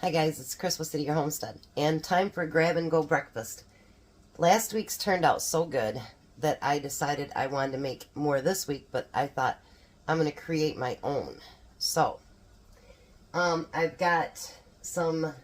Hi guys, it's Chris with City Your Homestead, and time for grab and go breakfast. Last week's turned out so good that I decided I wanted to make more this week, but I thought I'm going to create my own. So, I've got some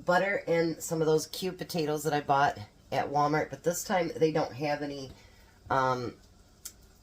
butter and some of those cube potatoes that I bought at Walmart, but this time they don't have any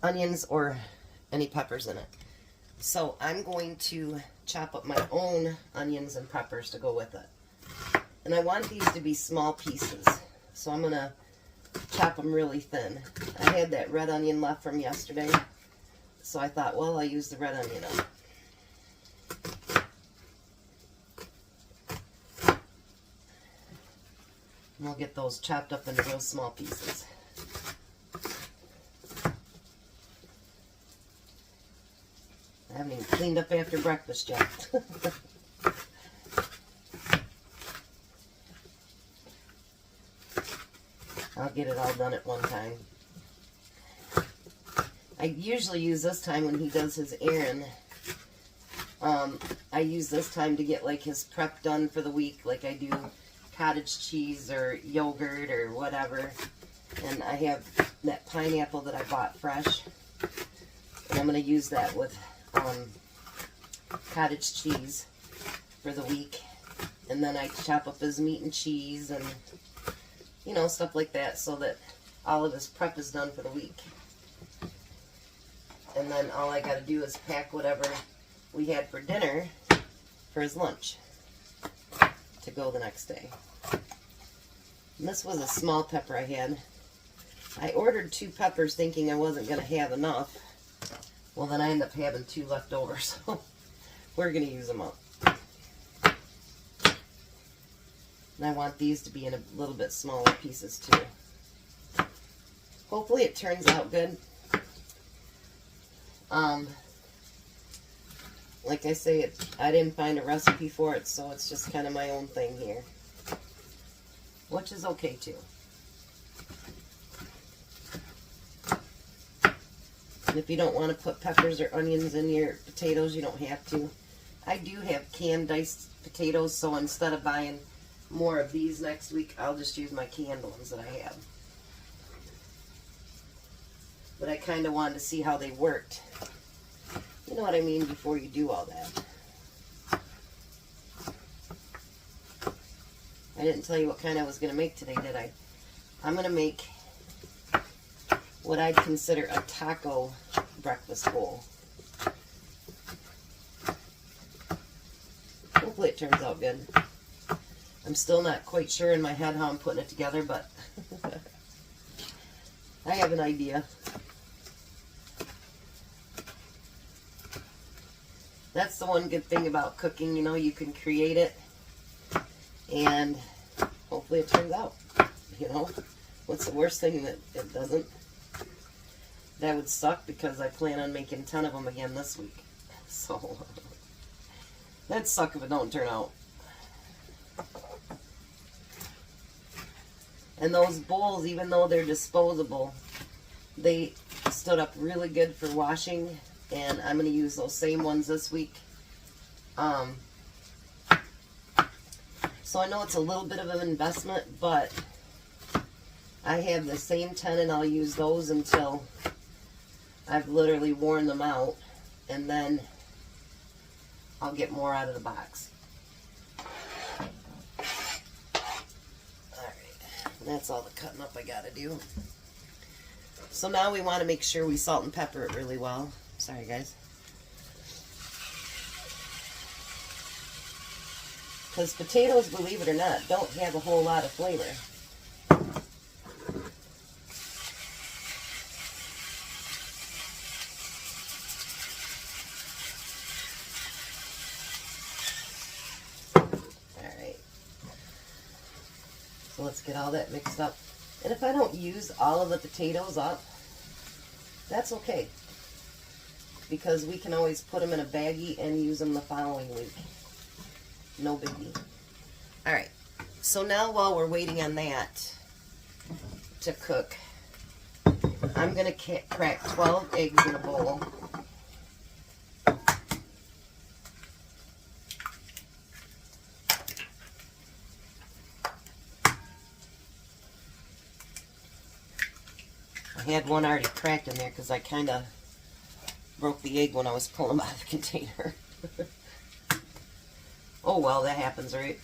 onions or any peppers in it. So I'm going to chop up my own onions and peppers to go with it. And I want these to be small pieces. So I'm going to chop them really thin. I had that red onion left from yesterday. So I thought, well, I'll use the red onion up. And we'll get those chopped up into real small pieces. I haven't even cleaned up after breakfast yet. I'll get it all done at one time. I usually use this time when he does his errand. I use this time to get like his prep done for the week, like I do cottage cheese or yogurt or whatever. And I have that pineapple that I bought fresh. And I'm going to use that with cottage cheese for the week, and then I chop up his meat and cheese and you know, stuff like that, so that all of his prep is done for the week. And then all I got to do is pack whatever we had for dinner for his lunch to go the next day. And this was a small pepper I had. I ordered 2 peppers thinking I wasn't going to have enough. Well, then I end up having 2 left over, so we're going to use them up. And I want these to be in a little bit smaller pieces, too. Hopefully it turns out good. Like I say, I didn't find a recipe for it, so it's just kind of my own thing here. Which is okay, too. And if you don't want to put peppers or onions in your potatoes, you don't have to. I do have canned diced potatoes, so instead of buying more of these next week, I'll just use my canned ones that I have. But I kind of wanted to see how they worked. You know what I mean, before you do all that. I didn't tell you what kind I was going to make today, did I? I'm going to make what I'd consider a taco breakfast bowl. Hopefully it turns out good. I'm still not quite sure in my head how I'm putting it together, but I have an idea. That's the one good thing about cooking, you know, you can create it and hopefully it turns out, you know. What's the worst thing that it doesn't? That would suck because I plan on making 10 of them again this week. So, that'd suck if it don't turn out. And those bowls, even though they're disposable, they stood up really good for washing. And I'm going to use those same ones this week. So I know it's a little bit of an investment, but I have the same 10 and I'll use those until I've literally worn them out, and then I'll get more out of the box. Alright, that's all the cutting up I gotta do. So now we want to make sure we salt and pepper it really well. Sorry guys. Because potatoes, believe it or not, don't have a whole lot of flavor. So let's get all that mixed up. And if I don't use all of the potatoes up, that's okay. Because we can always put them in a baggie and use them the following week. No biggie. Alright, so now while we're waiting on that to cook, I'm going to crack 12 eggs in a bowl. had one already cracked in there because I kind of broke the egg when I was pulling them out of the container. Oh well, that happens, right?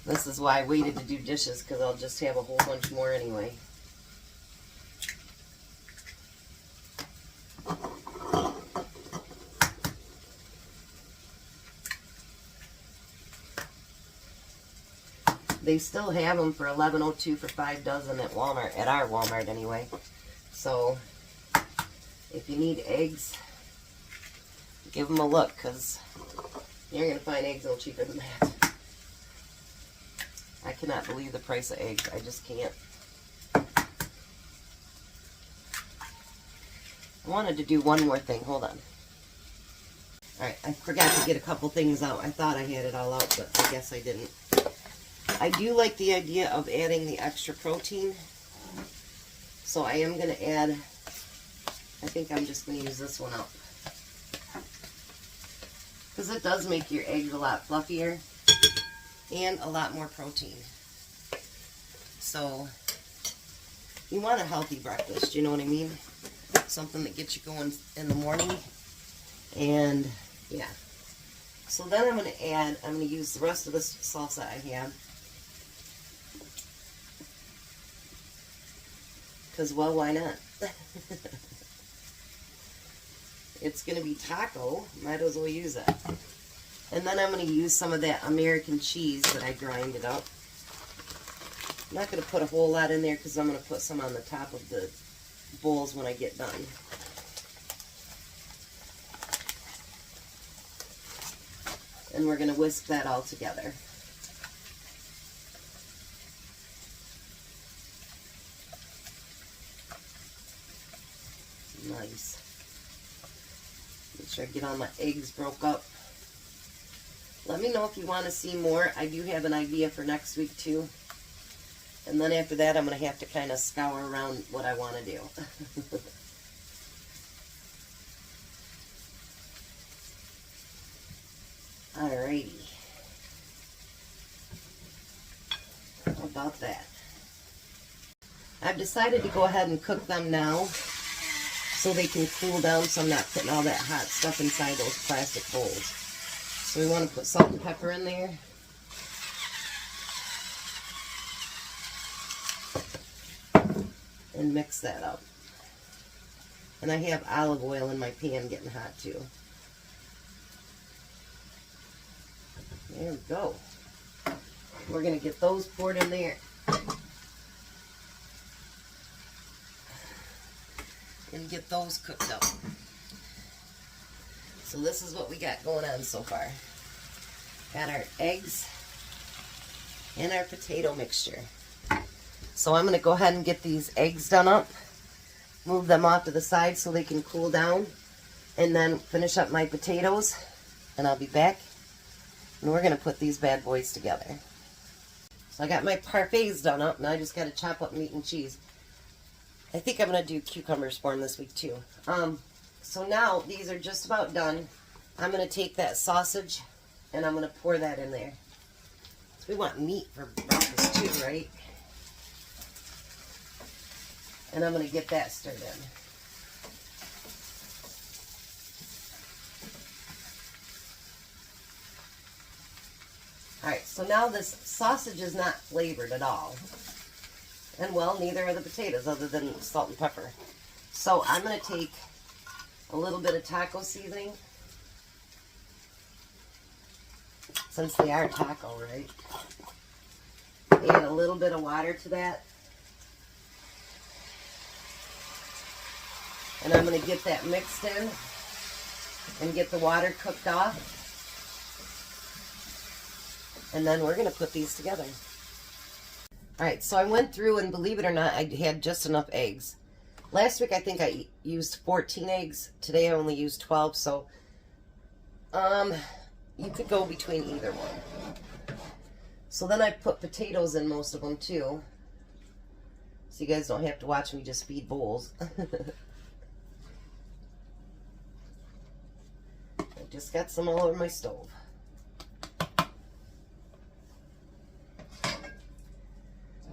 This is why I waited to do dishes, because I'll just have a whole bunch more anyway. They still have them for $11.02 for 5 dozen at Walmart, at our Walmart anyway. So if you need eggs, give them a look, because you're going to find eggs no cheaper than that. I cannot believe the price of eggs. I just can't. I wanted to do one more thing. Hold on. Alright, I forgot to get a couple things out. I thought I had it all out, but I guess I didn't. I do like the idea of adding the extra protein. So I am going to add, I think I'm just going to use this one up. Because it does make your eggs a lot fluffier and a lot more protein. So you want a healthy breakfast, you know what I mean? Something that gets you going in the morning. And yeah. So then I'm going to use the rest of this salsa I have. Because, well, why not? It's going to be taco. Might as well use it. And then I'm going to use some of that American cheese that I grinded up. I'm not going to put a whole lot in there because I'm going to put some on the top of the bowls when I get done. And we're going to whisk that all together. Nice. Make sure I get all my eggs broke up. Let me know if you want to see more. I do have an idea for next week too. And then after that, I'm going to have to kind of scour around what I want to do. Alrighty. How about that? I've decided to go ahead and cook them now so they can cool down, so I'm not putting all that hot stuff inside those plastic bowls. So we want to put salt and pepper in there. And mix that up. And I have olive oil in my pan getting hot too. There we go. We're going to get those poured in there. And get those cooked up. So this is what we got going on so far. Got our eggs and our potato mixture. So I'm going to go ahead and get these eggs done up. Move them off to the side so they can cool down. And then finish up my potatoes. And I'll be back. And we're going to put these bad boys together. So I got my parfaits done up. Now I just got to chop up meat and cheese. I think I'm going to do cucumbers for them this week too. So now these are just about done. I'm going to take that sausage and I'm going to pour that in there. So we want meat for breakfast too, right? And I'm going to get that stirred in. Alright, so now this sausage is not flavored at all. And well, neither are the potatoes other than salt and pepper. So I'm going to take a little bit of taco seasoning. Since they are taco, right? Add a little bit of water to that. And I'm going to get that mixed in and get the water cooked off. And then we're going to put these together. Alright, so I went through and believe it or not, I had just enough eggs. Last week I think I used 14 eggs. Today I only used 12, so you could go between either one. So then I put potatoes in most of them too. So you guys don't have to watch me just feed bowls. just got some all over my stove.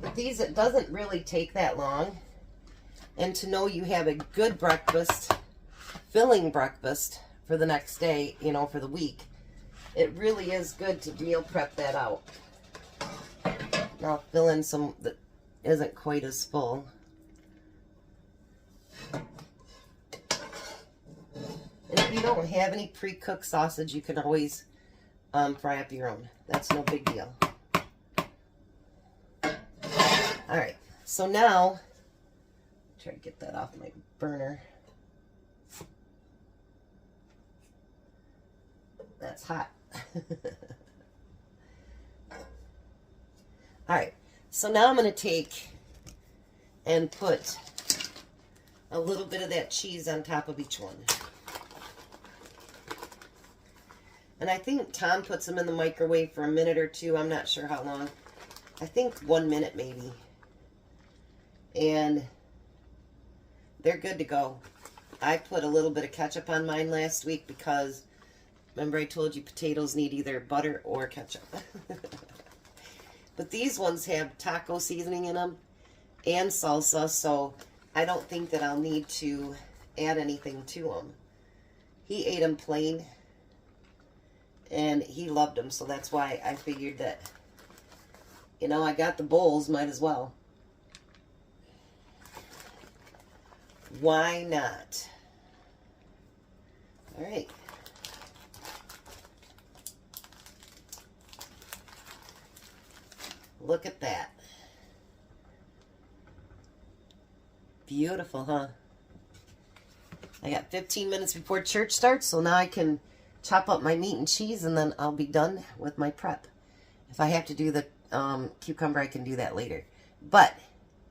With these, it doesn't really take that long. And to know you have a good breakfast, filling breakfast for the next day, you know, for the week, it really is good to meal prep that out. Now I'll fill in some that isn't quite as full. And if you don't have any pre-cooked sausage, you can always fry up your own. That's no big deal. Alright, so now, try to get that off my burner. That's hot. Alright, so now I'm going to take and put a little bit of that cheese on top of each one. And I think Tom puts them in the microwave for a minute or two. I'm not sure how long. I think 1 minute maybe. And they're good to go. I put a little bit of ketchup on mine last week because remember I told you potatoes need either butter or ketchup. But these ones have taco seasoning in them and salsa, so I don't think that I'll need to add anything to them. He ate them plain and he loved them, so that's why I figured that, you know, I got the bowls, might as well. Why not? All right. Look at that. Beautiful, huh? I got 15 minutes before church starts, so now I can chop up my meat and cheese, and then I'll be done with my prep. If I have to do the cucumber, I can do that later. But,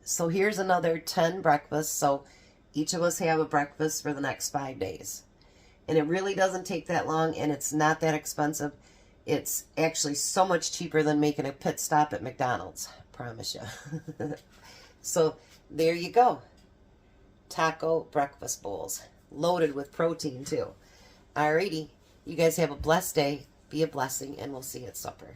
so here's another 10 breakfasts, so each of us have a breakfast for the next 5 days. And it really doesn't take that long, and it's not that expensive. It's actually so much cheaper than making a pit stop at McDonald's. I promise you. So, there you go. Taco breakfast bowls. Loaded with protein, too. Alrighty. You guys have a blessed day. Be a blessing, and we'll see you at supper.